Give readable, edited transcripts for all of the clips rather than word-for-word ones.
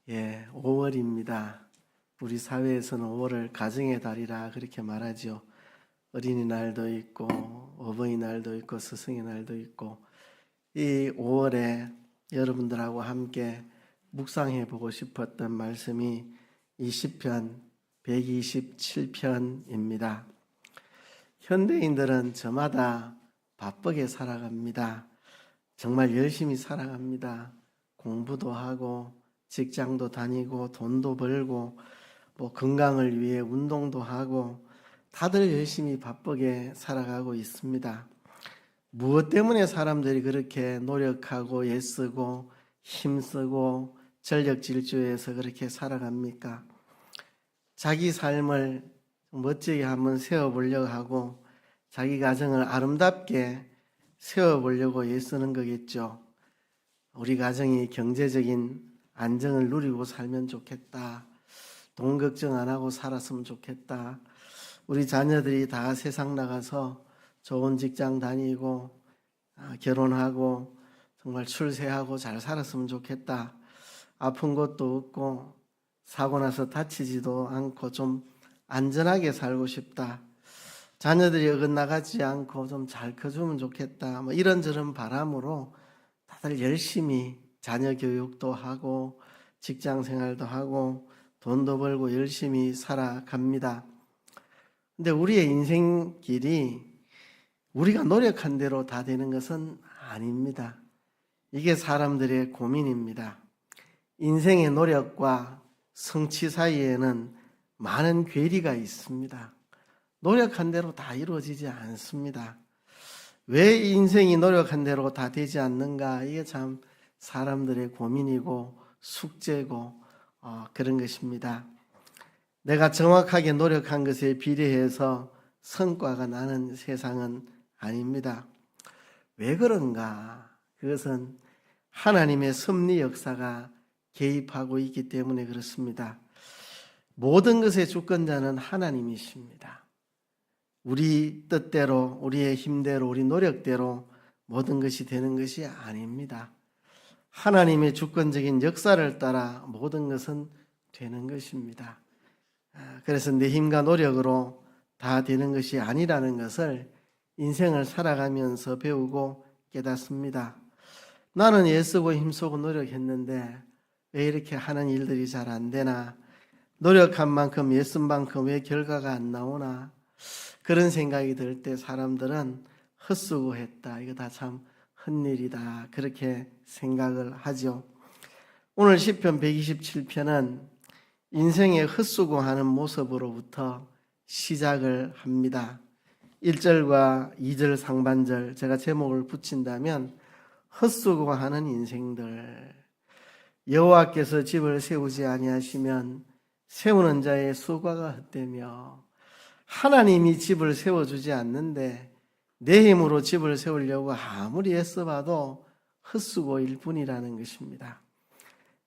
5월입니다. 우리 사회에서는 5월을 가정의 달이라 그렇게 말하죠. 어린이날도 있고 어버이날도 있고 스승의 날도 있고, 이 5월에 여러분들하고 함께 묵상해 보고 싶었던 말씀이 이 시편 127편입니다. 현대인들은 저마다 바쁘게 살아갑니다. 정말 열심히 살아갑니다. 공부도 하고 직장도 다니고 돈도 벌고 건강을 위해 운동도 하고 다들 열심히 바쁘게 살아가고 있습니다. 무엇 때문에 사람들이 그렇게 노력하고 애쓰고 힘쓰고 전력질주해서 그렇게 살아갑니까? 자기 삶을 멋지게 한번 세워보려고 하고 자기 가정을 아름답게 세워보려고 애쓰는 거겠죠. 우리 가정이 경제적인 안정을 누리고 살면 좋겠다. 돈 걱정 안 하고 살았으면 좋겠다. 우리 자녀들이 다 세상 나가서 좋은 직장 다니고 결혼하고 정말 출세하고 잘 살았으면 좋겠다. 아픈 것도 없고 사고 나서 다치지도 않고 좀 안전하게 살고 싶다. 자녀들이 어긋나가지 않고 좀 잘 커주면 좋겠다. 이런저런 바람으로 다들 열심히 자녀 교육도 하고 직장 생활도 하고 돈도 벌고 열심히 살아갑니다. 근데 우리의 인생길이 우리가 노력한 대로 다 되는 것은 아닙니다. 이게 사람들의 고민입니다. 인생의 노력과 성취 사이에는 많은 괴리가 있습니다. 노력한 대로 다 이루어지지 않습니다. 왜 인생이 노력한 대로 다 되지 않는가? 이게 참 사람들의 고민이고 숙제고 그런 것입니다. 내가 정확하게 노력한 것에 비례해서 성과가 나는 세상은 아닙니다. 왜 그런가? 그것은 하나님의 섭리 역사가 개입하고 있기 때문에 그렇습니다. 모든 것의 주권자는 하나님이십니다. 우리 뜻대로, 우리의 힘대로, 우리 노력대로 모든 것이 되는 것이 아닙니다. 하나님의 주권적인 역사를 따라 모든 것은 되는 것입니다. 그래서 내 힘과 노력으로 다 되는 것이 아니라는 것을 인생을 살아가면서 배우고 깨닫습니다. 나는 애쓰고 힘쓰고 노력했는데 왜 이렇게 하는 일들이 잘 안 되나? 노력한 만큼 애쓴 만큼 왜 결과가 안 나오나? 그런 생각이 들 때 사람들은 헛수고했다. 이거 다 참 헛일이다. 그렇게 생각을 하죠. 오늘 시편 127편은 인생의 헛수고하는 모습으로부터 시작을 합니다. 1절과 2절 상반절, 제가 제목을 붙인다면 헛수고하는 인생들. 여호와께서 집을 세우지 아니하시면 세우는 자의 수고가 헛되며, 하나님이 집을 세워주지 않는데 내 힘으로 집을 세우려고 아무리 애써봐도 헛수고일 뿐이라는 것입니다.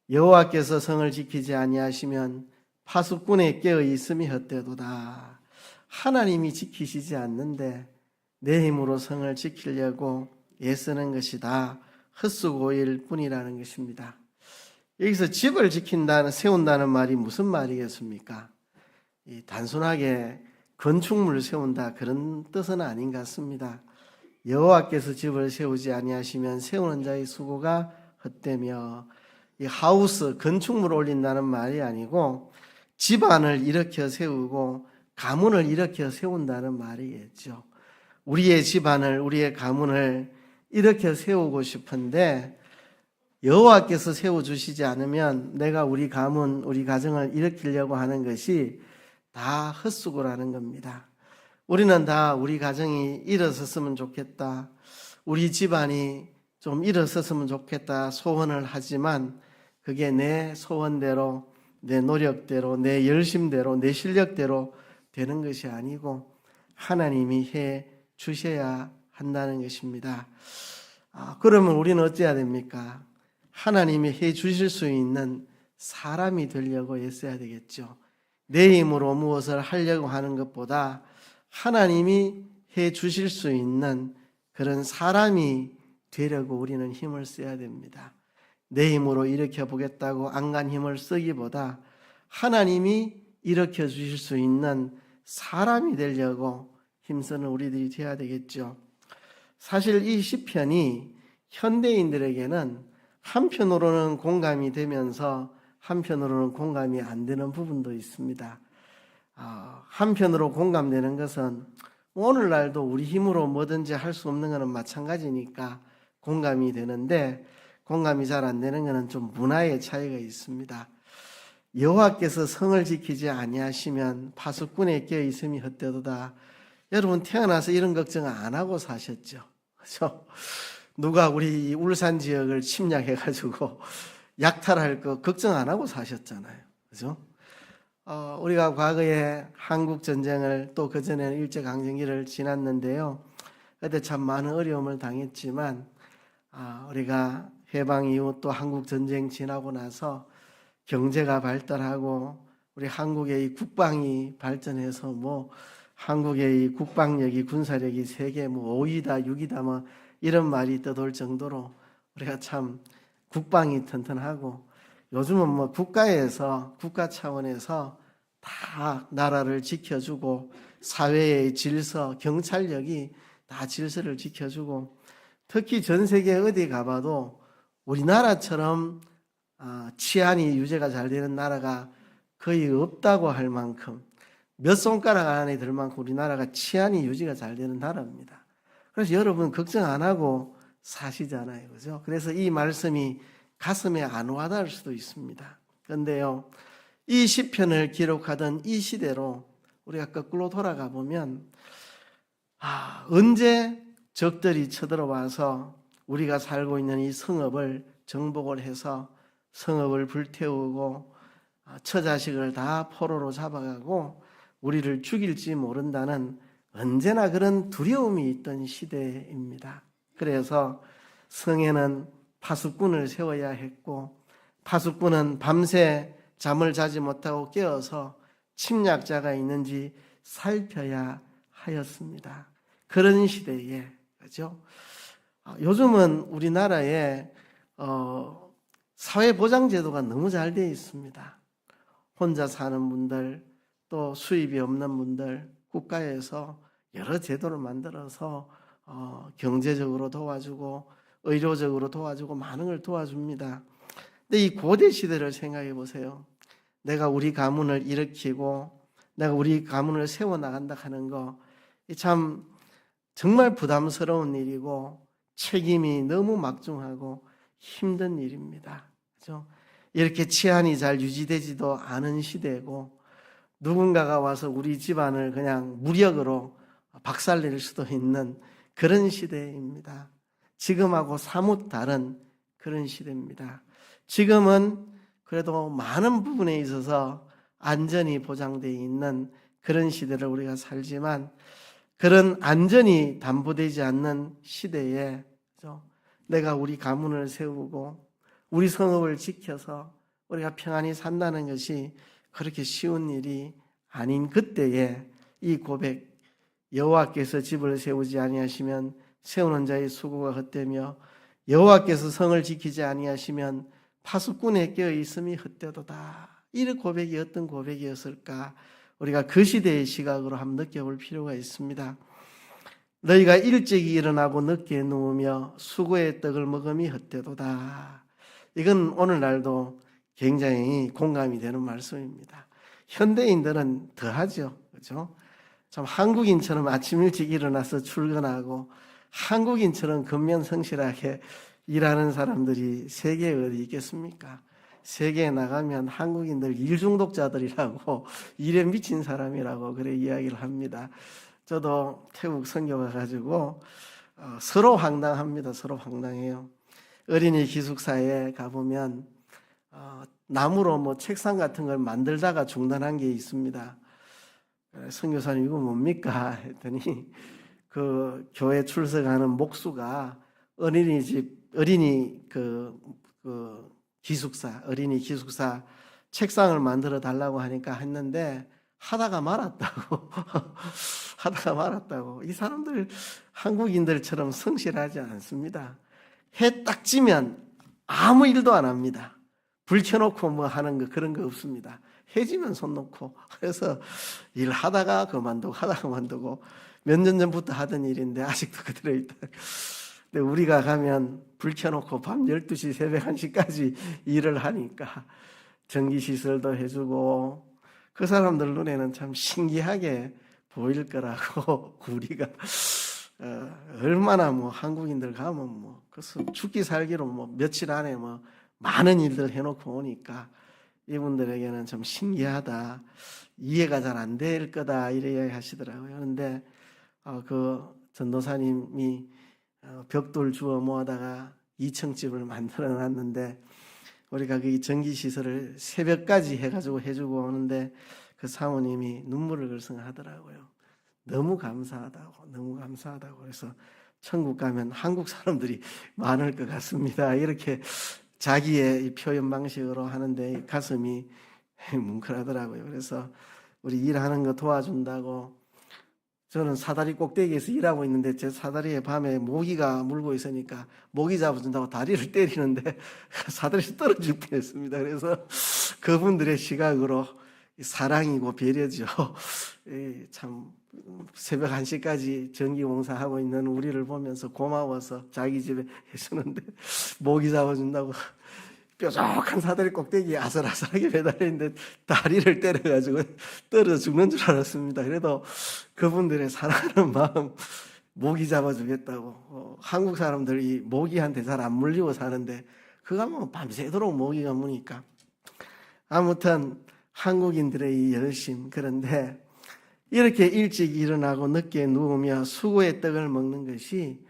여호와께서 성을 지키지 아니하시면 파수꾼의 깨어 있음이 헛되도다. 하나님이 지키시지 않는데 내 힘으로 성을 지키려고 애쓰는 것이 다 헛수고일 뿐이라는 것입니다. 여기서 집을 세운다는 말이 무슨 말이겠습니까? 단순하게 건축물을 세운다 그런 뜻은 아닌 것 같습니다. 여호와께서 집을 세우지 아니하시면 세우는 자의 수고가 헛되며, 이 하우스, 건축물을 올린다는 말이 아니고 집안을 일으켜 세우고 가문을 일으켜 세운다는 말이겠죠. 우리의 집안을, 우리의 가문을 일으켜 세우고 싶은데 여호와께서 세워주시지 않으면 내가 우리 가문, 우리 가정을 일으키려고 하는 것이 다 헛수고라는 겁니다. 우리는 다 우리 가정이 일어섰으면 좋겠다, 우리 집안이 좀 일어섰으면 좋겠다 소원을 하지만 그게 내 소원대로, 내 노력대로, 내 열심대로, 내 실력대로 되는 것이 아니고 하나님이 해 주셔야 한다는 것입니다. 그러면 우리는 어찌해야 됩니까? 하나님이 해 주실 수 있는 사람이 되려고 애써야 되겠죠. 내 힘으로 무엇을 하려고 하는 것보다 하나님이 해 주실 수 있는 그런 사람이 되려고 우리는 힘을 써야 됩니다. 내 힘으로 일으켜 보겠다고 안간 힘을 쓰기보다 하나님이 일으켜 주실 수 있는 사람이 되려고 힘쓰는 우리들이 되어야 되겠죠. 사실 이 시편이 현대인들에게는 한편으로는 공감이 되면서 한편으로는 공감이 안 되는 부분도 있습니다. 한편으로 공감되는 것은 오늘날도 우리 힘으로 뭐든지 할 수 없는 것은 마찬가지니까 공감이 되는데, 공감이 잘 안 되는 것은 좀 문화의 차이가 있습니다. 여호와께서 성을 지키지 아니하시면 파수꾼에 껴 있음이 헛되도다. 여러분 태어나서 이런 걱정 안 하고 사셨죠? 그렇죠? 누가 우리 울산 지역을 침략해가지고 약탈할 거 걱정 안 하고 사셨잖아요. 그죠? 우리가 과거에 한국 전쟁을 또 그전에는 일제강점기를 지났는데요. 그때 참 많은 어려움을 당했지만, 우리가 해방 이후 또 한국 전쟁 지나고 나서 경제가 발달하고 우리 한국의 이 국방이 발전해서 한국의 이 국방력이 군사력이 세계 5위다 6위다 이런 말이 떠돌 정도로 우리가 참 국방이 튼튼하고, 요즘은 국가에서 국가 차원에서 다 나라를 지켜주고 사회의 질서, 경찰력이 다 질서를 지켜주고, 특히 전 세계 어디 가봐도 우리나라처럼 치안이 유지가 잘 되는 나라가 거의 없다고 할 만큼, 몇 손가락 안에 들 만큼 우리나라가 치안이 유지가 잘 되는 나라입니다. 그래서 여러분 걱정 안 하고 사시잖아요. 그죠? 그래서 이 말씀이 가슴에 안 와닿을 수도 있습니다. 그런데요, 이 시편을 기록하던 이 시대로 우리가 거꾸로 돌아가 보면, 언제 적들이 쳐들어와서 우리가 살고 있는 이 성읍을 정복을 해서 성읍을 불태우고 처자식을 다 포로로 잡아가고 우리를 죽일지 모른다는 언제나 그런 두려움이 있던 시대입니다. 그래서 성에는 파수꾼을 세워야 했고, 파수꾼은 밤새 잠을 자지 못하고 깨어서 침략자가 있는지 살펴야 하였습니다. 그런 시대에, 그죠? 요즘은 우리나라에 사회보장제도가 너무 잘 되어 있습니다. 혼자 사는 분들, 또 수입이 없는 분들, 국가에서 여러 제도를 만들어서 경제적으로 도와주고 의료적으로 도와주고 많은 걸 도와줍니다. 근데 이 고대 시대를 생각해 보세요. 내가 우리 가문을 일으키고 내가 우리 가문을 세워나간다 하는 거 참 정말 부담스러운 일이고 책임이 너무 막중하고 힘든 일입니다. 그렇죠? 이렇게 치안이 잘 유지되지도 않은 시대고, 누군가가 와서 우리 집안을 그냥 무력으로 박살낼 수도 있는 그런 시대입니다. 지금하고 사뭇 다른 그런 시대입니다. 지금은 그래도 많은 부분에 있어서 안전이 보장되어 있는 그런 시대를 우리가 살지만, 그런 안전이 담보되지 않는 시대에 내가 우리 가문을 세우고 우리 성읍을 지켜서 우리가 평안히 산다는 것이 그렇게 쉬운 일이 아닌 그때에 이 고백, 여호와께서 집을 세우지 아니하시면 세우는 자의 수고가 헛되며 여호와께서 성을 지키지 아니하시면 파수꾼에 껴 있음이 헛되도다. 이 고백이 어떤 고백이었을까? 우리가 그 시대의 시각으로 한번 느껴볼 필요가 있습니다. 너희가 일찍이 일어나고 늦게 누우며 수고의 떡을 먹음이 헛되도다. 이건 오늘날도 굉장히 공감이 되는 말씀입니다. 현대인들은 더하죠. 그렇죠? 참 한국인처럼 아침 일찍 일어나서 출근하고 한국인처럼 근면성실하게 일하는 사람들이 세계에 어디 있겠습니까? 세계에 나가면 한국인들 일중독자들이라고, 일에 미친 사람이라고 그래 이야기를 합니다. 저도 태국 선교 가가지고 서로 황당합니다. 서로 황당해요. 어린이 기숙사에 가보면 나무로 책상 같은 걸 만들다가 중단한 게 있습니다. 선교사님 이거 뭡니까? 했더니 그 교회 출석하는 목수가 어린이 기숙사 책상을 만들어 달라고 하니까 했는데 하다가 말았다고. 이 사람들 한국인들처럼 성실하지 않습니다. 해 딱 지면 아무 일도 안 합니다. 불 켜놓고 뭐 하는 거 그런 거 없습니다. 해지면 손 놓고. 그래서 일하다가 그만두고 하다가 그만두고 몇 년 전부터 하던 일인데 아직도 그대로 있다. 근데 우리가 가면 불 켜놓고 밤 12시 새벽 1시까지 일을 하니까 전기시설도 해주고 그 사람들 눈에는 참 신기하게 보일 거라고 우리가 얼마나 뭐 한국인들 가면 뭐 그래서 죽기 살기로 뭐 며칠 안에 뭐 많은 일들 해놓고 오니까 이분들에게는 좀 신기하다, 이해가 잘 안 될 거다 이래 하시더라고요. 그런데 그 전도사님이 벽돌 주워 모아다가 2층 집을 만들어 놨는데 우리가 그 전기시설을 새벽까지 해가지고 해주고 오는데 그 사모님이 눈물을 글썽하더라고요. 너무 감사하다고, 너무 감사하다고. 그래서 천국 가면 한국 사람들이 많을 것 같습니다. 이렇게 자기의 이 표현 방식으로 하는데 가슴이 뭉클하더라고요. 그래서 우리 일하는 거 도와준다고, 저는 사다리 꼭대기에서 일하고 있는데 제 사다리에 밤에 모기가 물고 있으니까 모기 잡아준다고 다리를 때리는데 사다리에서 떨어질 뻔했습니다. 그래서 그분들의 시각으로 사랑이고 배려죠. 참 새벽 1시까지 전기공사하고 있는 우리를 보면서 고마워서 자기 집에 해주는데 모기 잡아준다고 뾰족한 사다리 꼭대기에 아슬아슬하게 매달리는데 다리를 때려가지고 떨어져 죽는 줄 알았습니다. 그래도 그분들의 사랑하는 마음, 모기 잡아주겠다고. 한국 사람들이 모기한테 잘 안 물리고 사는데 그거 하면 밤새도록 모기가 무니까. 아무튼 한국인들의 이 열심. 그런데 이렇게 일찍 일어나고 늦게 누우며 수고의 떡을 먹는 것이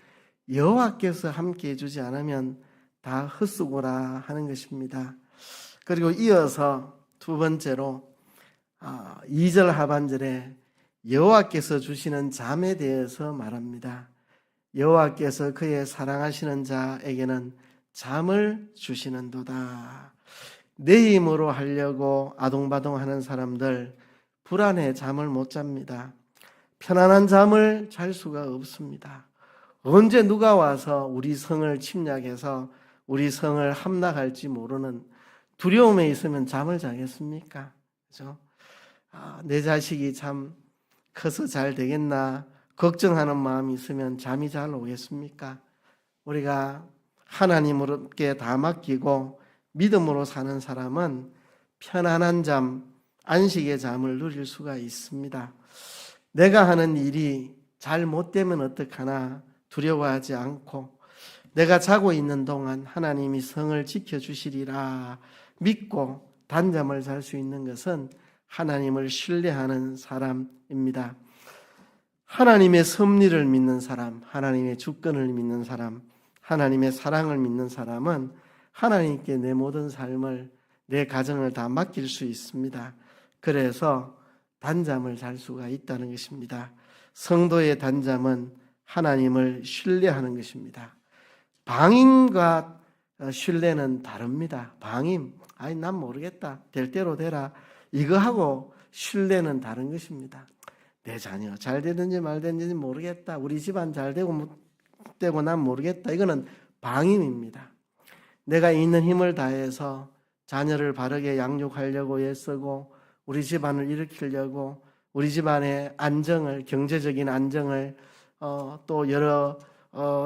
여호와께서 함께 해주지 않으면 다 헛수고라 하는 것입니다. 그리고 이어서 두 번째로 2절 하반절에 여호와께서 주시는 잠에 대해서 말합니다. 여호와께서 그의 사랑하시는 자에게는 잠을 주시는도다. 내 힘으로 하려고 아동바동하는 사람들 불안해 잠을 못 잡니다. 편안한 잠을 잘 수가 없습니다. 언제 누가 와서 우리 성을 침략해서 우리 성을 함락할지 모르는 두려움에 있으면 잠을 자겠습니까? 그죠? 내 자식이 참 커서 잘 되겠나 걱정하는 마음이 있으면 잠이 잘 오겠습니까? 우리가 하나님께 다 맡기고 믿음으로 사는 사람은 편안한 잠, 안식의 잠을 누릴 수가 있습니다. 내가 하는 일이 잘 못되면 어떡하나 두려워하지 않고 내가 자고 있는 동안 하나님이 성을 지켜주시리라 믿고 단잠을 잘 수 있는 것은 하나님을 신뢰하는 사람입니다. 하나님의 섭리를 믿는 사람, 하나님의 주권을 믿는 사람, 하나님의 사랑을 믿는 사람은 하나님께 내 모든 삶을, 내 가정을 다 맡길 수 있습니다. 그래서 단잠을 잘 수가 있다는 것입니다. 성도의 단잠은 하나님을 신뢰하는 것입니다. 방임과 신뢰는 다릅니다. 방임, 난 모르겠다, 될 대로 되라, 이거하고 신뢰는 다른 것입니다. 내 자녀 잘 되든지 말 되든지 모르겠다, 우리 집안 잘 되고 못 되고 난 모르겠다, 이거는 방임입니다. 내가 있는 힘을 다해서 자녀를 바르게 양육하려고 애쓰고 우리 집안을 일으키려고 우리 집안의 안정을, 경제적인 안정을 또 여러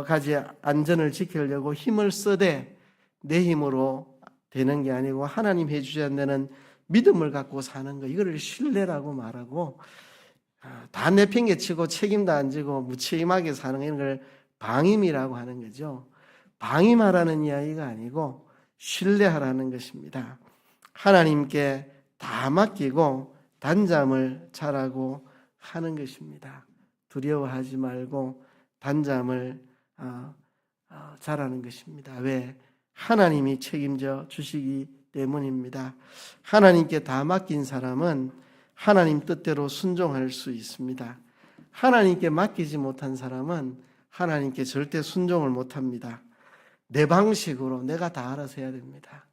가지 안전을 지키려고 힘을 쓰되 내 힘으로 되는 게 아니고 하나님 해주지 않는 믿음을 갖고 사는 거, 이거를 신뢰라고 말하고, 다 내팽개치고 책임도 안 지고 무책임하게 사는 이런 걸 방임이라고 하는 거죠. 방임하라는 이야기가 아니고 신뢰하라는 것입니다. 하나님께 다 맡기고 단잠을 자라고 하는 것입니다. 두려워하지 말고 단잠을 자라는 것입니다. 왜? 하나님이 책임져 주시기 때문입니다. 하나님께 다 맡긴 사람은 하나님 뜻대로 순종할 수 있습니다. 하나님께 맡기지 못한 사람은 하나님께 절대 순종을 못합니다. 내 방식으로 내가 다 알아서 해야 됩니다.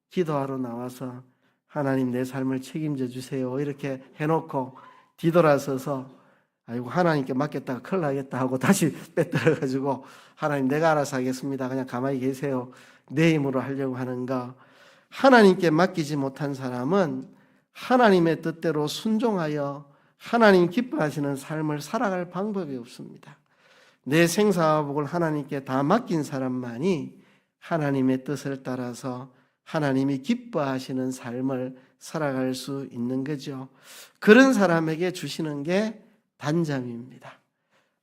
기도하러 나와서 하나님 내 삶을 책임져 주세요 이렇게 해놓고 뒤돌아서서 아이고 하나님께 맡겼다가 큰일 나겠다 하고 다시 빼들어가지고 하나님 내가 알아서 하겠습니다, 그냥 가만히 계세요, 내 힘으로 하려고 하는 거, 하나님께 맡기지 못한 사람은 하나님의 뜻대로 순종하여 하나님 기뻐하시는 삶을 살아갈 방법이 없습니다. 내 생사화복을 하나님께 다 맡긴 사람만이 하나님의 뜻을 따라서 하나님이 기뻐하시는 삶을 살아갈 수 있는 거죠. 그런 사람에게 주시는 게 단잠입니다.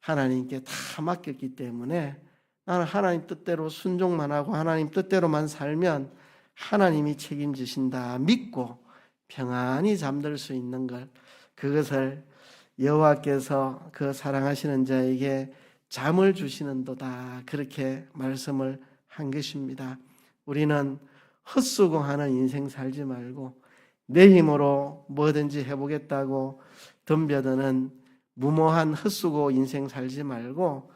하나님께 다 맡겼기 때문에 나는 하나님 뜻대로 순종만 하고 하나님 뜻대로만 살면 하나님이 책임지신다 믿고 평안히 잠들 수 있는 것, 그것을 여호와께서 그 사랑하시는 자에게 잠을 주시는도다, 그렇게 말씀을 한 것입니다. 우리는 헛수고하는 인생 살지 말고 내 힘으로 뭐든지 해보겠다고 덤벼드는 무모한 헛수고 인생 살지 말고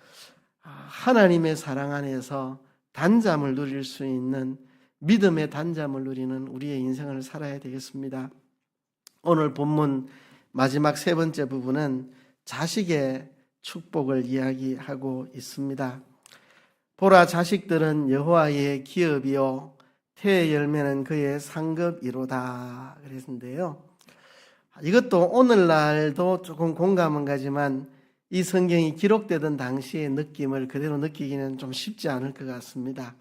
하나님의 사랑 안에서 단잠을 누릴 수 있는 믿음의 단잠을 누리는 우리의 인생을 살아야 되겠습니다. 오늘 본문 마지막 세 번째 부분은 자식의 축복을 이야기하고 있습니다. 보라, 자식들은 여호와의 기업이요 태의 열매는 그의 상급이로다 그랬는데요. 이것도 오늘날도 조금 공감은 가지만 이 성경이 기록되던 당시의 느낌을 그대로 느끼기는 좀 쉽지 않을 것 같습니다.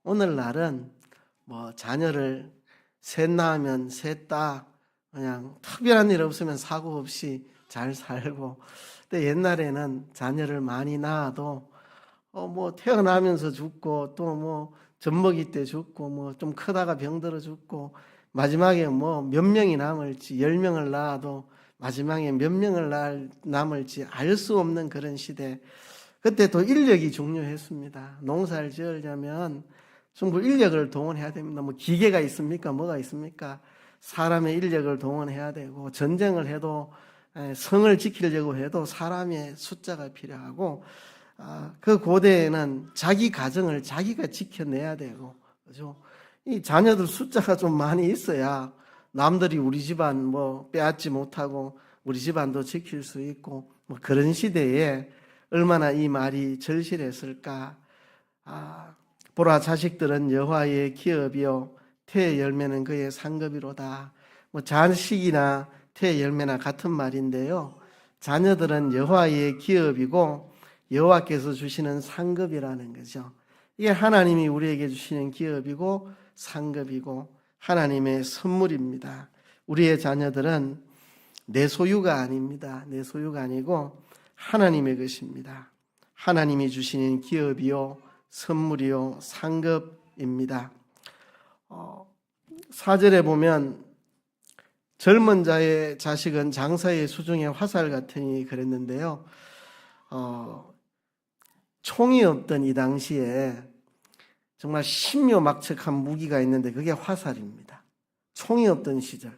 오늘날은 자녀를 셋 낳으면 셋 다 그냥 특별한 일 없으면 사고 없이 잘 살고, 근데 옛날에는 자녀를 많이 낳아도 태어나면서 죽고 또 젖먹이 때 죽고 좀 크다가 병들어 죽고 마지막에 몇 명이 남을지 10명을 낳아도 마지막에 몇 명을 남을지 알 수 없는 그런 시대. 그때 또 인력이 중요했습니다. 농사를 지으려면 전부 인력을 동원해야 됩니다. 기계가 있습니까? 뭐가 있습니까? 사람의 인력을 동원해야 되고, 전쟁을 해도 성을 지키려고 해도 사람의 숫자가 필요하고, 그 고대에는 자기 가정을 자기가 지켜내야 되고, 그죠? 이 자녀들 숫자가 좀 많이 있어야 남들이 우리 집안 빼앗지 못하고 우리 집안도 지킬 수 있고, 그런 시대에 얼마나 이 말이 절실했을까. 보라, 자식들은 여호와의 기업이요 태의 열매는 그의 상급이로다. 자식이나 태의 열매나 같은 말인데요, 자녀들은 여호와의 기업이고 여호와께서 주시는 상급이라는 거죠. 이게 하나님이 우리에게 주시는 기업이고 상급이고 하나님의 선물입니다. 우리의 자녀들은 내 소유가 아닙니다. 내 소유가 아니고 하나님의 것입니다. 하나님이 주시는 기업이요 선물이요 상급입니다. 4절에 보면 젊은 자의 자식은 장사의 수중에 화살 같으니 그랬는데요. 총이 없던 이 당시에 정말 신묘막측한 무기가 있는데 그게 화살입니다. 총이 없던 시절,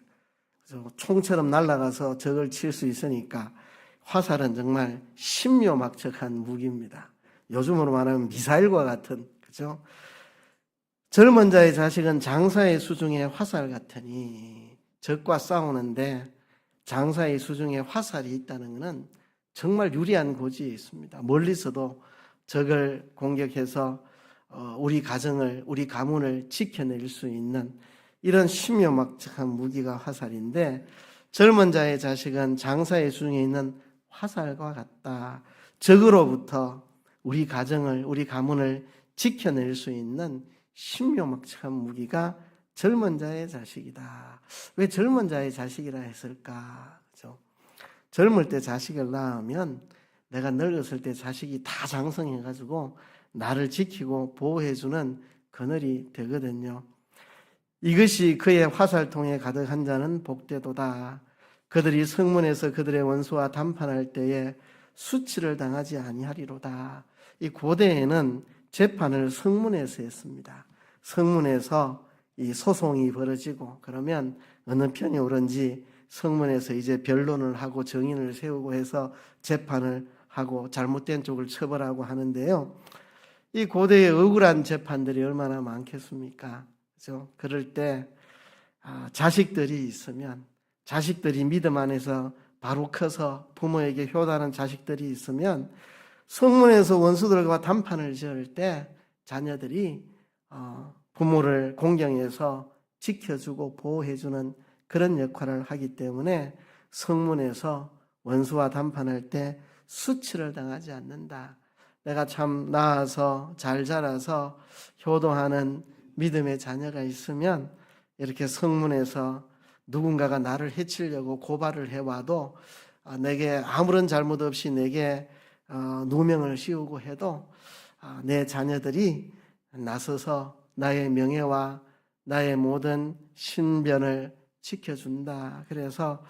그래서 총처럼 날아가서 적을 칠 수 있으니까 화살은 정말 신묘막측한 무기입니다. 요즘으로 말하면 미사일과 같은, 그죠? 젊은 자의 자식은 장사의 수중에 화살 같으니, 적과 싸우는데 장사의 수중에 화살이 있다는 것은 정말 유리한 고지에 있습니다. 멀리서도 적을 공격해서 우리 가정을, 우리 가문을 지켜낼 수 있는 이런 신묘막측한 무기가 화살인데, 젊은 자의 자식은 장사의 수중에 있는 화살과 같다. 적으로부터 우리 가정을, 우리 가문을 지켜낼 수 있는 신묘막측한 무기가 젊은 자의 자식이다. 왜 젊은 자의 자식이라 했을까? 그렇죠? 젊을 때 자식을 낳으면 내가 늙었을 때 자식이 다 장성해가지고 나를 지키고 보호해주는 그늘이 되거든요. 이것이 그의 화살통에 가득한 자는 복되도다. 그들이 성문에서 그들의 원수와 담판할 때에 수치를 당하지 아니하리로다. 이 고대에는 재판을 성문에서 했습니다. 성문에서 이 소송이 벌어지고 그러면 어느 편이 옳은지 성문에서 이제 변론을 하고 정인을 세우고 해서 재판을 하고 잘못된 쪽을 처벌하고 하는데요. 이 고대의 억울한 재판들이 얼마나 많겠습니까? 그렇죠? 그럴 때 자식들이 있으면, 자식들이 믿음 안에서 바로 커서 부모에게 효도하는 자식들이 있으면 성문에서 원수들과 담판을 지을 때 자녀들이 부모를 공경해서 지켜주고 보호해주는 그런 역할을 하기 때문에 성문에서 원수와 담판할 때 수치를 당하지 않는다. 내가 참 나아서 잘 자라서 효도하는 믿음의 자녀가 있으면 이렇게 성문에서 누군가가 나를 해치려고 고발을 해와도 내게 아무런 잘못 없이 내게 누명을 씌우고 해도 내 자녀들이 나서서 나의 명예와 나의 모든 신변을 지켜준다. 그래서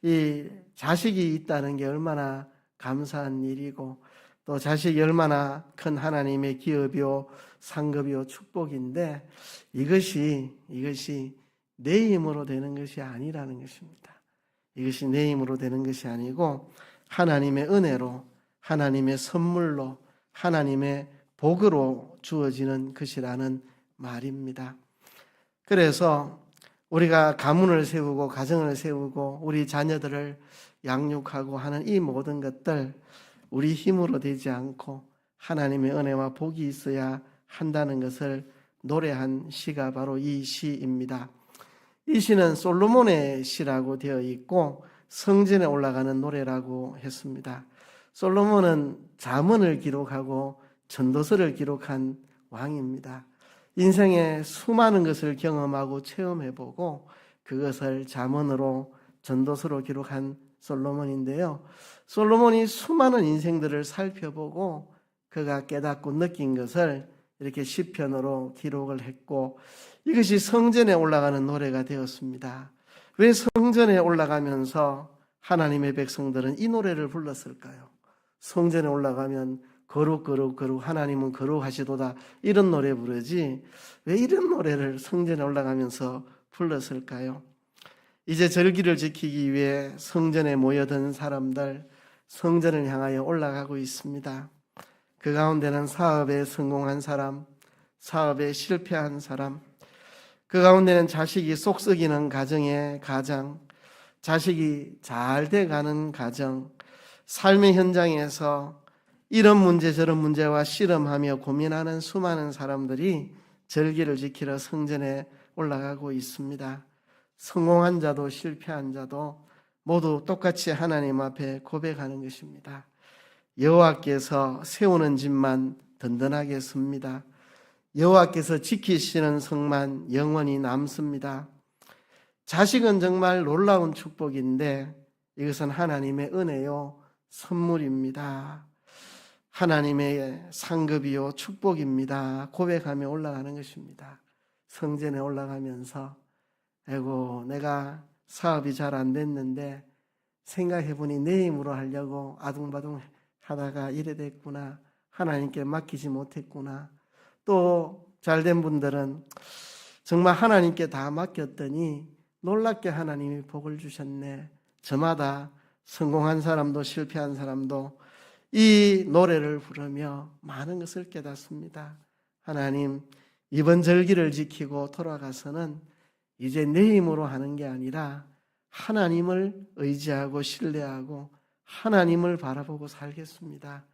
이 자식이 있다는 게 얼마나 감사한 일이고 또 자식이 얼마나 큰 하나님의 기업이요 상급이요 축복인데 이것이 내 힘으로 되는 것이 아니라는 것입니다. 이것이 내 힘으로 되는 것이 아니고 하나님의 은혜로 하나님의 선물로 하나님의 복으로 주어지는 것이라는 말입니다. 그래서 우리가 가문을 세우고 가정을 세우고 우리 자녀들을 양육하고 하는 이 모든 것들 우리 힘으로 되지 않고 하나님의 은혜와 복이 있어야 한다는 것을 노래한 시가 바로 이 시입니다. 이 시는 솔로몬의 시라고 되어 있고 성전에 올라가는 노래라고 했습니다. 솔로몬은 잠언을 기록하고 전도서를 기록한 왕입니다. 인생에 수많은 것을 경험하고 체험해보고 그것을 잠언으로 전도서로 기록한 솔로몬인데요. 솔로몬이 수많은 인생들을 살펴보고 그가 깨닫고 느낀 것을 이렇게 시편으로 기록을 했고 이것이 성전에 올라가는 노래가 되었습니다. 왜 성전에 올라가면서 하나님의 백성들은 이 노래를 불렀을까요? 성전에 올라가면 거룩 하나님은 거룩하시도다 이런 노래 부르지 왜 이런 노래를 성전에 올라가면서 불렀을까요? 이제 절기를 지키기 위해 성전에 모여든 사람들 성전을 향하여 올라가고 있습니다. 그 가운데는 사업에 성공한 사람, 사업에 실패한 사람, 그 가운데는 자식이 속 썩이는 가정의 가장, 자식이 잘 돼가는 가정, 삶의 현장에서 이런 문제 저런 문제와 씨름하며 고민하는 수많은 사람들이 절기를 지키러 성전에 올라가고 있습니다. 성공한 자도 실패한 자도 모두 똑같이 하나님 앞에 고백하는 것입니다. 여호와께서 세우는 집만 든든하게 섭니다. 여호와께서 지키시는 성만 영원히 남습니다. 자식은 정말 놀라운 축복인데 이것은 하나님의 은혜요 선물입니다. 하나님의 상급이요 축복입니다. 고백하며 올라가는 것입니다. 성전에 올라가면서 아이고 내가 사업이 잘 안 됐는데 생각해보니 내 힘으로 하려고 아둥바둥 하다가 이래 됐구나. 하나님께 맡기지 못했구나. 또 잘된 분들은 정말 하나님께 다 맡겼더니 놀랍게 하나님이 복을 주셨네. 저마다 성공한 사람도 실패한 사람도 이 노래를 부르며 많은 것을 깨닫습니다. 하나님, 이번 절기를 지키고 돌아가서는 이제 내 힘으로 하는 게 아니라 하나님을 의지하고 신뢰하고 하나님을 바라보고 살겠습니다.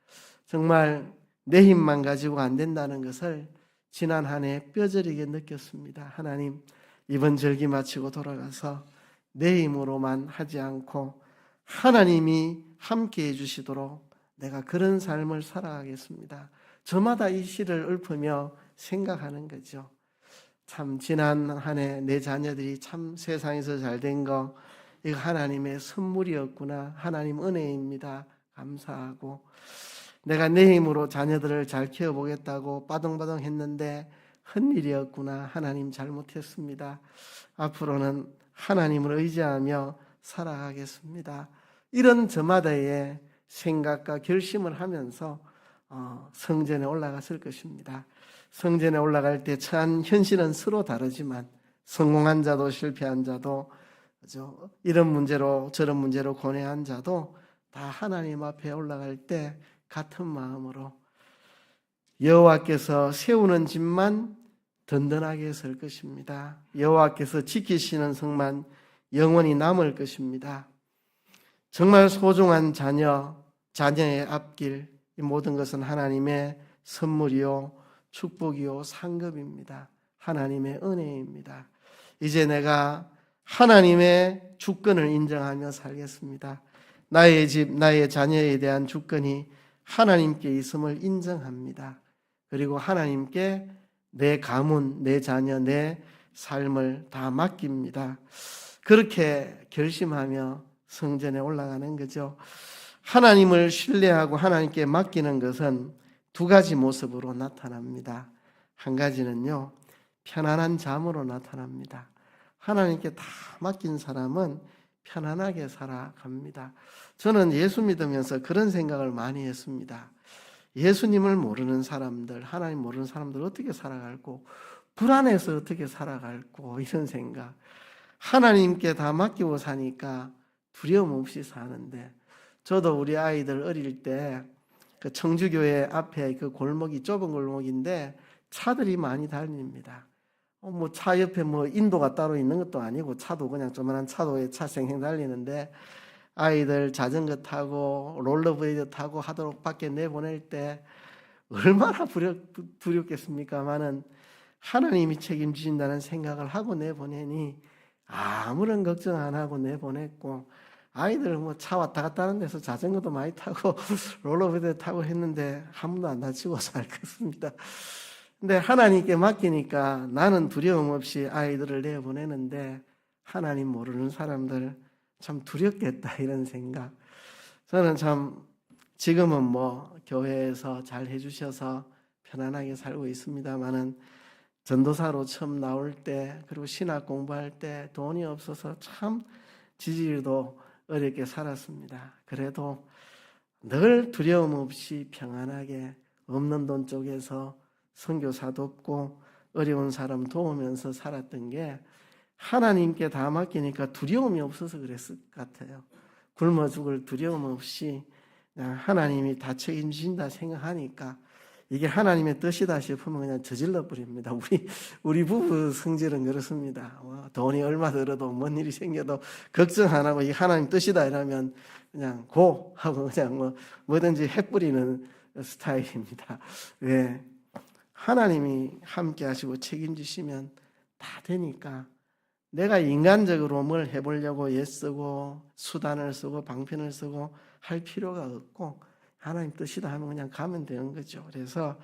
정말 내 힘만 가지고 안 된다는 것을 지난 한 해 뼈저리게 느꼈습니다. 하나님, 이번 절기 마치고 돌아가서 내 힘으로만 하지 않고 하나님이 함께 해주시도록 내가 그런 삶을 살아가겠습니다. 저마다 이 시를 읊으며 생각하는 거죠. 참 지난 한 해 내 자녀들이 참 세상에서 잘된 거 이거 하나님의 선물이었구나. 하나님 은혜입니다. 감사하고 내가 내 힘으로 자녀들을 잘 키워보겠다고 빠둥빠둥 했는데 헛일이었구나. 하나님 잘못했습니다. 앞으로는 하나님을 의지하며 살아가겠습니다. 이런 저마다의 생각과 결심을 하면서 성전에 올라갔을 것입니다. 성전에 올라갈 때 처한 현실은 서로 다르지만 성공한 자도 실패한 자도 이런 문제로 저런 문제로 고뇌한 자도 다 하나님 앞에 올라갈 때 같은 마음으로 여호와께서 세우는 집만 든든하게 설 것입니다. 여호와께서 지키시는 성만 영원히 남을 것입니다. 정말 소중한 자녀의 앞길 이 모든 것은 하나님의 선물이요 축복이요 상급입니다. 하나님의 은혜입니다. 이제 내가 하나님의 주권을 인정하며 살겠습니다. 나의 집, 나의 자녀에 대한 주권이 하나님께 있음을 인정합니다. 그리고 하나님께 내 가문, 내 자녀, 내 삶을 다 맡깁니다. 그렇게 결심하며 성전에 올라가는 거죠. 하나님을 신뢰하고 하나님께 맡기는 것은 두 가지 모습으로 나타납니다. 한 가지는요, 편안한 잠으로 나타납니다. 하나님께 다 맡긴 사람은 편안하게 살아갑니다. 저는 예수 믿으면서 그런 생각을 많이 했습니다. 예수님을 모르는 사람들, 하나님 모르는 사람들 어떻게 살아갈고, 불안해서 어떻게 살아갈고, 이런 생각. 하나님께 다 맡기고 사니까 두려움 없이 사는데, 저도 우리 아이들 어릴 때 그 청주교회 앞에 그 골목이 좁은 골목인데 차들이 많이 다닙니다. 뭐 차 옆에 뭐 인도가 따로 있는 것도 아니고 차도 그냥 조그만한 차도에 차 생생 달리는데 아이들 자전거 타고 롤러브레이드 타고 하도록 밖에 내보낼 때 얼마나 두렵겠습니까마는 하나님이 책임지신다는 생각을 하고 내보내니 아무런 걱정 안 하고 내보냈고, 아이들 뭐 차 왔다 갔다 하는 데서 자전거도 많이 타고 롤러브레이드 타고 했는데 한 번도 안 다치고 살겠습니다. 근데 하나님께 맡기니까 나는 두려움 없이 아이들을 내보내는데 하나님 모르는 사람들 참 두렵겠다, 이런 생각. 저는 참 지금은 뭐 교회에서 잘 해주셔서 편안하게 살고 있습니다만은 전도사로 처음 나올 때, 그리고 신학 공부할 때 돈이 없어서 참 지지리도 어렵게 살았습니다. 그래도 늘 두려움 없이 평안하게 없는 돈 쪽에서 선교사 돕고 어려운 사람 도우면서 살았던 게 하나님께 다 맡기니까 두려움이 없어서 그랬을 것 같아요. 굶어 죽을 두려움 없이 그냥 하나님이 다 책임진다 생각하니까 이게 하나님의 뜻이다 싶으면 그냥 저질러 버립니다. 우리 부부 성질은 그렇습니다. 돈이 얼마 들어도 뭔 일이 생겨도 걱정 안 하고 이게 하나님 뜻이다 이러면 그냥 고 하고 그냥 뭐든지 해버리는 스타일입니다. 왜? 하나님이 함께 하시고 책임지시면 다 되니까 내가 인간적으로 뭘 해보려고 애쓰고 수단을 쓰고 방편을 쓰고 할 필요가 없고 하나님 뜻이다 하면 그냥 가면 되는 거죠. 그래서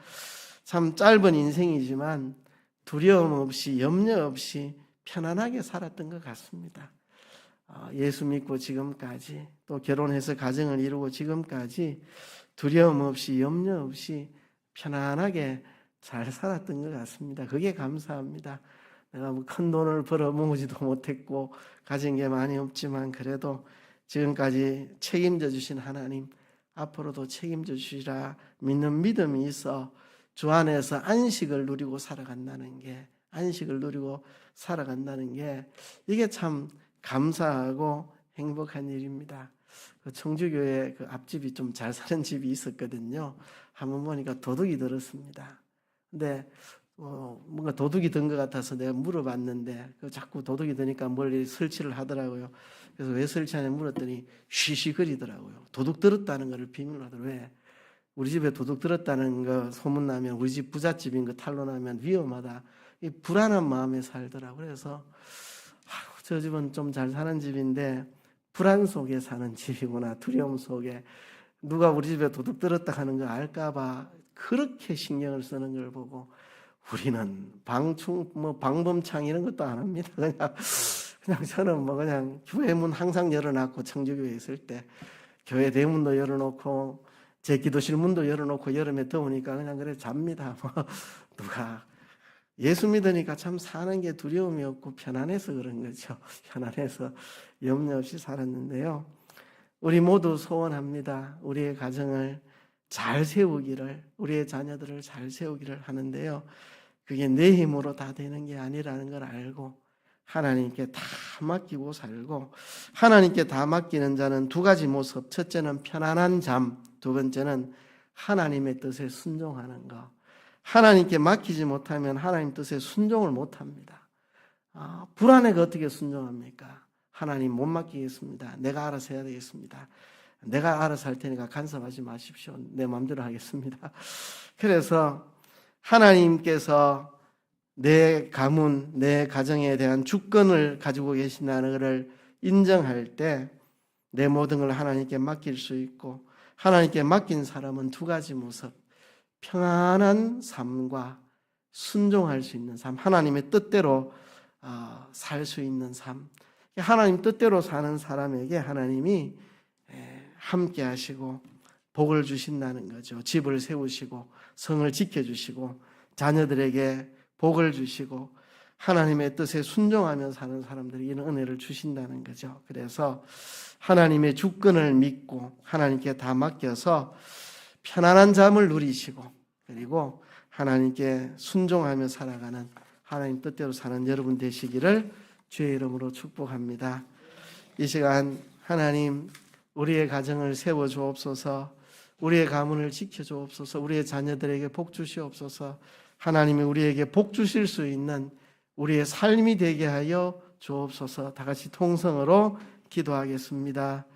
참 짧은 인생이지만 두려움 없이 염려 없이 편안하게 살았던 것 같습니다. 예수 믿고 지금까지 또 결혼해서 가정을 이루고 지금까지 두려움 없이 염려 없이 편안하게 잘 살았던 것 같습니다. 그게 감사합니다. 내가 뭐 큰 돈을 벌어 모으지도 못했고 가진 게 많이 없지만 그래도 지금까지 책임져 주신 하나님 앞으로도 책임져 주시라 믿는 믿음이 있어 주 안에서 안식을 누리고 살아간다는 게 이게 참 감사하고 행복한 일입니다. 그 청주교회 그 앞집이 좀 잘 사는 집이 있었거든요. 한번 보니까 도둑이 들었습니다. 근데 뭔가 도둑이 든 것 같아서 내가 물어봤는데 자꾸 도둑이 드니까 멀리 설치를 하더라고요. 그래서 왜 설치하냐 물었더니 쉬쉬거리더라고요. 도둑 들었다는 것을 비밀로 하더라고요. 왜? 우리 집에 도둑 들었다는 거 소문나면 우리 집 부잣집인 거 탄로나면 위험하다. 이 불안한 마음에 살더라고요. 그래서 저 집은 좀 잘 사는 집인데 불안 속에 사는 집이구나. 두려움 속에 누가 우리 집에 도둑 들었다 하는 거 알까 봐 그렇게 신경을 쓰는 걸 보고 우리는 방범창 이런 것도 안 합니다. 그냥 저는 그냥 교회 문 항상 열어놨고 청주교회 있을 때 교회 대문도 열어놓고 제 기도실 문도 열어놓고 여름에 더우니까 그냥 그래 잡니다. 누가 예수 믿으니까 참 사는 게 두려움이 없고 편안해서 그런 거죠. 편안해서 염려 없이 살았는데요. 우리 모두 소원합니다. 우리의 가정을 잘 세우기를, 우리의 자녀들을 잘 세우기를 하는데요. 그게 내 힘으로 다 되는 게 아니라는 걸 알고 하나님께 다 맡기고 살고, 하나님께 다 맡기는 자는 두 가지 모습, 첫째는 편안한 잠, 두 번째는 하나님의 뜻에 순종하는 것. 하나님께 맡기지 못하면 하나님 뜻에 순종을 못합니다. 불안해가 어떻게 순종합니까? 하나님 못 맡기겠습니다. 내가 알아서 해야 되겠습니다. 내가 알아서 할 테니까 간섭하지 마십시오. 내 마음대로 하겠습니다. 그래서 하나님께서 내 가문, 내 가정에 대한 주권을 가지고 계신다는 것을 인정할 때 내 모든 걸 하나님께 맡길 수 있고, 하나님께 맡긴 사람은 두 가지 모습, 평안한 삶과 순종할 수 있는 삶, 하나님의 뜻대로 살 수 있는 삶. 하나님 뜻대로 사는 사람에게 하나님이 함께 하시고 복을 주신다는 거죠. 집을 세우시고 성을 지켜주시고 자녀들에게 복을 주시고 하나님의 뜻에 순종하며 사는 사람들에게 이런 은혜를 주신다는 거죠. 그래서 하나님의 주권을 믿고 하나님께 다 맡겨서 편안한 잠을 누리시고, 그리고 하나님께 순종하며 살아가는, 하나님 뜻대로 사는 여러분 되시기를 주의 이름으로 축복합니다. 이 시간 하나님, 우리의 가정을 세워 주옵소서, 우리의 가문을 지켜 주옵소서, 우리의 자녀들에게 복 주시옵소서. 하나님이 우리에게 복 주실 수 있는 우리의 삶이 되게 하여 주옵소서. 다 같이 통성으로 기도하겠습니다.